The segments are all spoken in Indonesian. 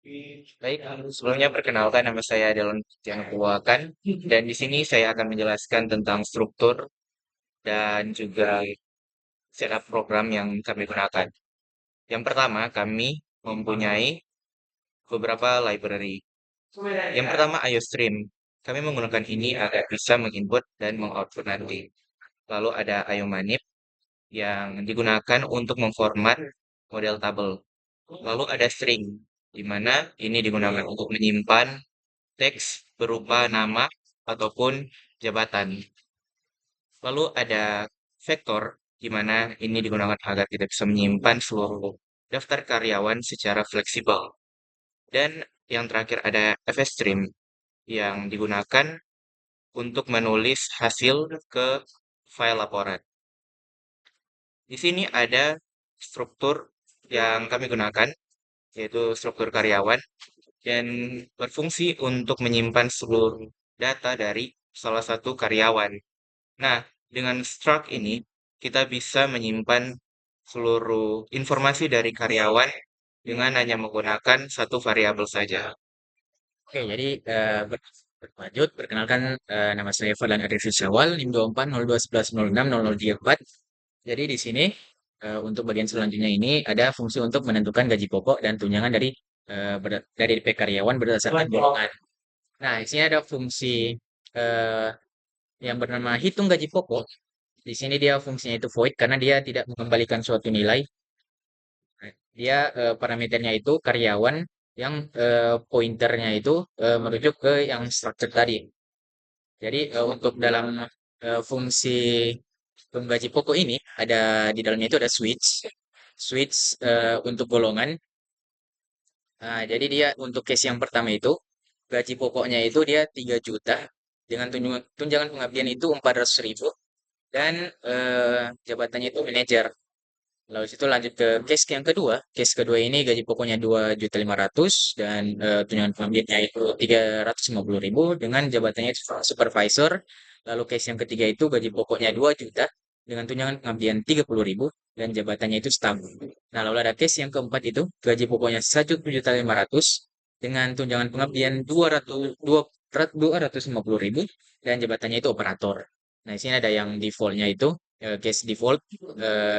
Baik, sebelumnya perkenalkan nama saya Delon Tiano Puakan, dan di sini saya akan menjelaskan tentang struktur dan juga setup program yang kami gunakan. Yang pertama, kami mempunyai beberapa library. Yang pertama, IOStream. Kami menggunakan ini agar bisa menginput dan mengoutput nanti. Lalu ada IOManip yang digunakan untuk memformat model tabel. Lalu ada string, di mana ini digunakan untuk menyimpan teks berupa nama ataupun jabatan. Lalu ada vektor, di mana ini digunakan agar kita bisa menyimpan seluruh daftar karyawan secara fleksibel. Dan yang terakhir ada fstream, yang digunakan untuk menulis hasil ke file laporan. Di sini ada struktur yang kami gunakan, yaitu struktur karyawan, dan berfungsi untuk menyimpan seluruh data dari salah satu karyawan. Nah, dengan struct ini, kita bisa menyimpan seluruh informasi dari karyawan dengan hanya menggunakan satu variabel saja. Oke, jadi berlanjut, perkenalkan nama saya Fadlan Arif Syawal, NIM 240211060034. Jadi di sini untuk bagian selanjutnya ini ada fungsi untuk menentukan gaji pokok dan tunjangan dari DP karyawan berdasarkan golongan. Nah, di sini ada fungsi eh, yang bernama hitung gaji pokok. Di sini dia fungsinya itu void karena dia tidak mengembalikan suatu nilai. Dia parameternya itu karyawan yang pointernya itu merujuk ke yang structure tadi. Jadi untuk dalam fungsi penggaji pokok ini ada di dalamnya itu ada switch, switch untuk golongan. Nah, jadi dia untuk case yang pertama itu gaji pokoknya itu dia 3 juta dengan tunjangan pengabdian itu 400.000 dan jabatannya itu manajer. Lalu itu lanjut ke case yang kedua. Case kedua ini gaji pokoknya 2.500.000 dan tunjangan pengabdiannya itu 350.000 dengan jabatannya itu supervisor. Lalu case yang ketiga itu gaji pokoknya 2 juta dengan tunjangan pengabdian 30.000 dan jabatannya itu staff. Nah, lalu ada case yang keempat itu gaji pokoknya 1.500.000 dengan tunjangan pengabdian 250.000 dan jabatannya itu operator. Nah, di sini ada yang defaultnya itu case default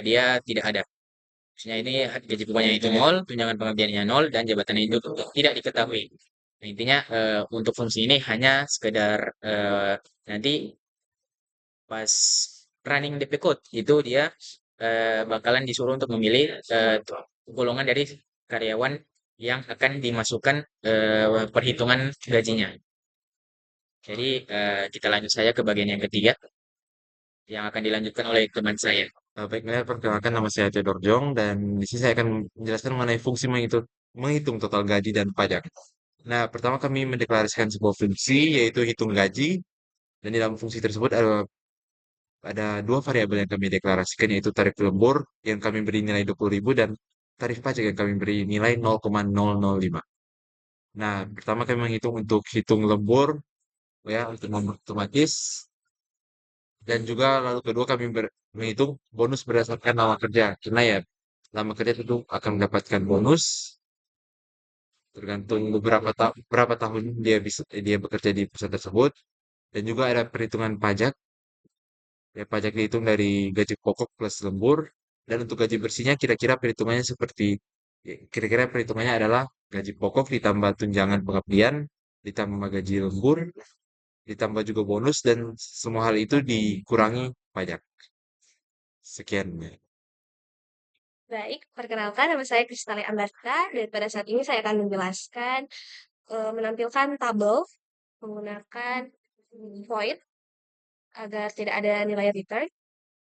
dia tidak ada. Maksudnya ini gaji pokoknya itu nol, tunjangan pengabdiannya nol, dan jabatannya itu tidak diketahui. Nah, intinya untuk fungsi ini hanya sekedar nanti pas running DP code itu dia bakalan disuruh untuk memilih golongan dari karyawan yang akan dimasukkan perhitungan gajinya. Jadi kita lanjut saja ke bagian yang ketiga yang akan dilanjutkan oleh teman saya. Baiklah, perkenalkan nama saya Theodor Jong dan di sini saya akan menjelaskan mengenai fungsi menghitung total gaji dan pajak. Nah, pertama kami mendeklarasikan sebuah fungsi yaitu hitung gaji dan di dalam fungsi tersebut ada dua variabel yang kami deklarasikan yaitu tarif lembur yang kami beri nilai 20.000 dan tarif pajak yang kami beri nilai 0,005. Nah, pertama kami menghitung untuk hitung lembur ya untuk otomatis dan juga lalu kedua kami menghitung bonus berdasarkan lama kerja. Karena ya lama kerja tentu akan mendapatkan bonus tergantung berapa tahun dia bekerja di perusahaan tersebut dan juga ada perhitungan pajak. Ya, pajak dihitung dari gaji pokok plus lembur dan untuk gaji bersihnya kira-kira perhitungannya seperti kira-kira perhitungannya adalah gaji pokok ditambah tunjangan pengabdian ditambah gaji lembur ditambah juga bonus dan semua hal itu dikurangi pajak. Sekian. Baik, perkenalkan nama saya Kristali Ambarta dan pada saat ini saya akan menjelaskan menampilkan tabel menggunakan void agar tidak ada nilai return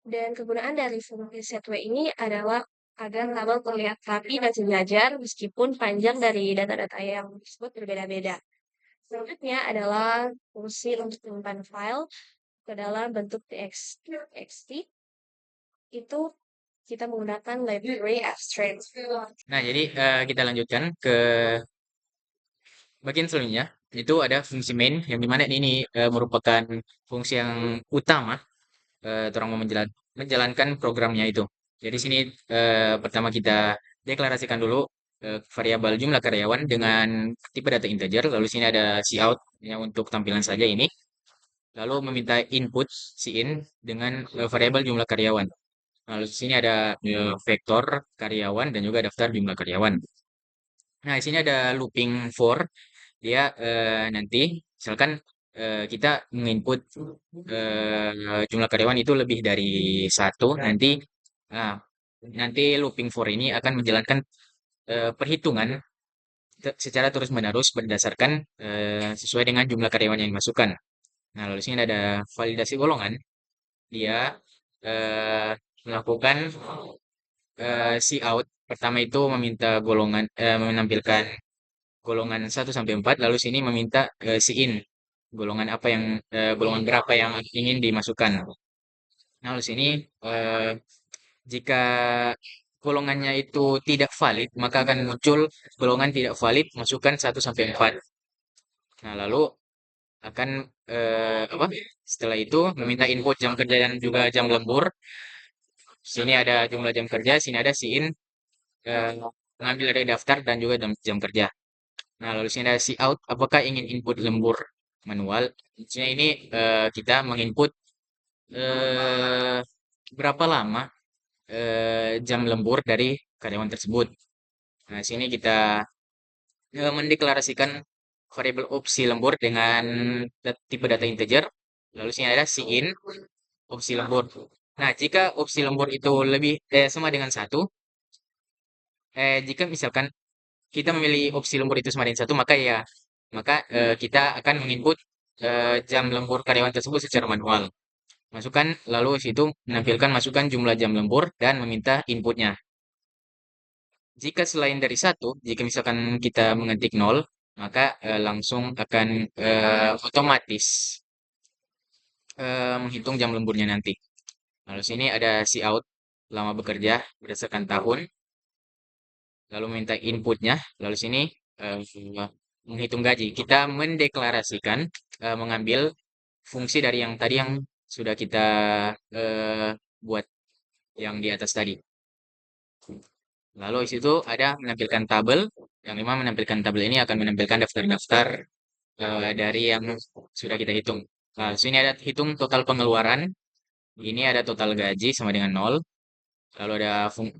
dan kegunaan dari fungsi setway ini adalah agar tabel terlihat rapi dan sejajar meskipun panjang dari data-data yang disebut berbeda-beda. Selanjutnya adalah fungsi untuk menyimpan file ke dalam bentuk txt itu kita menggunakan library abstract. Nah, jadi kita lanjutkan ke bagian selanjutnya. Itu ada fungsi main yang dimana ini merupakan fungsi yang utama orang mau menjalankan programnya itu. Jadi sini pertama kita deklarasikan dulu variabel jumlah karyawan dengan tipe data integer. Lalu sini ada cout yang untuk tampilan saja ini. Lalu meminta input in dengan variabel jumlah karyawan. Lalu di sini ada vektor karyawan dan juga daftar jumlah karyawan. Nah, di sini ada looping for. Dia nanti misalkan kita menginput jumlah karyawan itu lebih dari satu, nah, nanti looping for ini akan menjalankan perhitungan secara terus-menerus berdasarkan sesuai dengan jumlah karyawan yang dimasukkan. Nah, lalu sini ada validasi golongan. Dia eh, melakukan cout. Pertama itu meminta golongan, menampilkan golongan 1 sampai 4, lalu sini meminta in golongan apa yang golongan berapa yang ingin dimasukkan. Nah, lalu sini eh, jika golongannya itu tidak valid, maka akan muncul golongan tidak valid, masukkan 1 sampai 4. Nah, lalu akan apa? Setelah itu meminta input jam kerja dan juga jam lembur. Sini ada jumlah jam kerja, sini ada in eh, mengambil dari daftar dan juga jam kerja. Nah, lalu sini ada out. Apakah ingin input lembur manual? Maksudnya ini kita menginput eh, berapa lama jam lembur dari karyawan tersebut. Nah, sini kita mendeklarasikan variabel opsi lembur dengan tipe data integer. Lalu sini ada in opsi lembur. Nah, jika opsi lembur itu lebih sama dengan satu, jika misalkan kita memilih opsi lembur itu sama dengan satu, maka kita akan menginput jam lembur karyawan tersebut secara manual. Masukkan, lalu situ menampilkan masukkan jumlah jam lembur dan meminta inputnya. Jika selain dari satu, jika misalkan kita mengetik 0, maka langsung akan otomatis menghitung jam lemburnya nanti. Lalu sini ada cout lama bekerja berdasarkan tahun, lalu minta inputnya, lalu sini eh, menghitung gaji. Kita mendeklarasikan mengambil fungsi dari yang tadi yang sudah kita eh, buat yang di atas tadi. Lalu di situ ada menampilkan tabel. Yang lima menampilkan tabel ini akan menampilkan daftar-daftar dari yang sudah kita hitung. Nah, di sini ada hitung total pengeluaran. Ini ada total gaji sama dengan 0. Lalu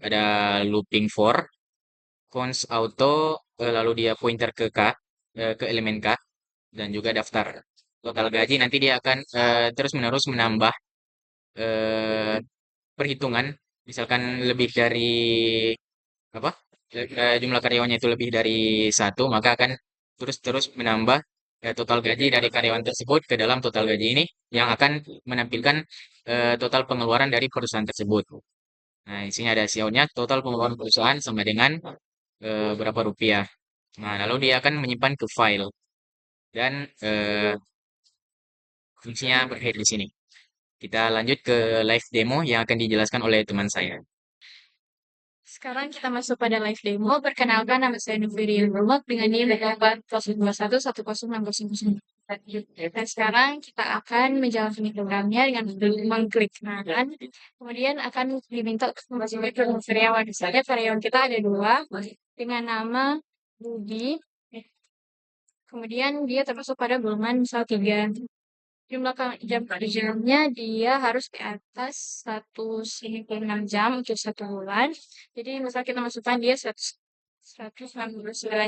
ada looping for, cons auto, lalu dia pointer ke K, ke elemen K, dan juga daftar. Total gaji nanti dia akan terus-menerus menambah eh, perhitungan. Misalkan lebih dari apa jumlah karyawannya itu lebih dari satu, maka akan terus-terus menambah total gaji dari karyawan tersebut ke dalam total gaji ini yang akan menampilkan total pengeluaran dari perusahaan tersebut. Nah, di sini ada SEO-nya, total pengeluaran perusahaan sama dengan berapa rupiah. Nah, lalu dia akan menyimpan ke file dan fungsinya berakhir di sini. Kita lanjut ke live demo yang akan dijelaskan oleh teman saya. Sekarang kita masuk pada live demo. Perkenalkan, nama saya Nufiri Rumak dengan NIM 802110609. Dan sekarang kita akan menjalani programnya dengan mengklik kanan. Kemudian akan diminta untuk memasukkan karyawan. Misalnya karyawan kita ada 2 dengan nama Budi. Kemudian dia termasuk pada golongan misal 3. Jumlah jam kerjanya dia harus di atas 196 jam untuk 1 bulan. Jadi misal kita masukkan dia 169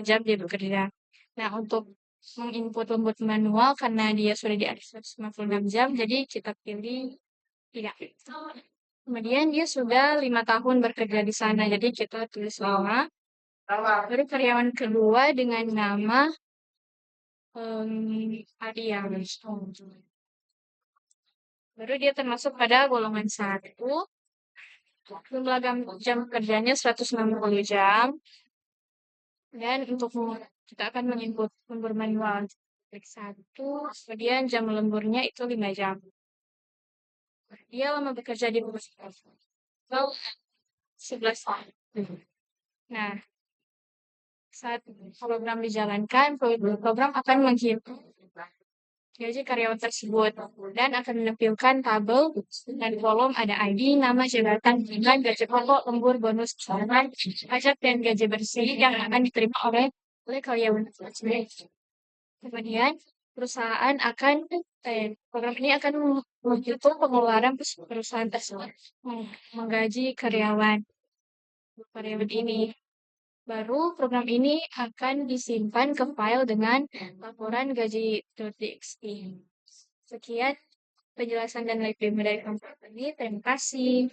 jam dia bekerja. Nah, untuk menginput lembut manual karena dia sudah di atas 196 jam, jadi kita pilih tidak. Kemudian dia sudah 5 tahun bekerja di sana, jadi kita tulis 5. Lalu karyawan kedua dengan nama Adia. Baru dia termasuk pada golongan 1. Jumlah jam kerjanya 160 jam. Dan untuk kita akan menginput lembur manual klik 1. Kemudian jam lemburnya itu 5 jam. Dia lama bekerja di perusahaan 11 tahun. Nah, saat program dijalankan, program akan menghitung gaji karyawan tersebut dan akan menampilkan tabel dan kolom ada ID, nama, jabatan, dengan gaji pokok, lembur, bonus, tunjangan, pajak, dan gaji bersih yang akan diterima oleh karyawan tersebut. Kemudian perusahaan akan program ini akan menghitung pengeluaran perusahaan tersebut menggaji karyawan ini. Baru program ini akan disimpan ke file dengan laporan gaji.txt. Sekian penjelasan dan live demo dari kampus ini. Terima kasih.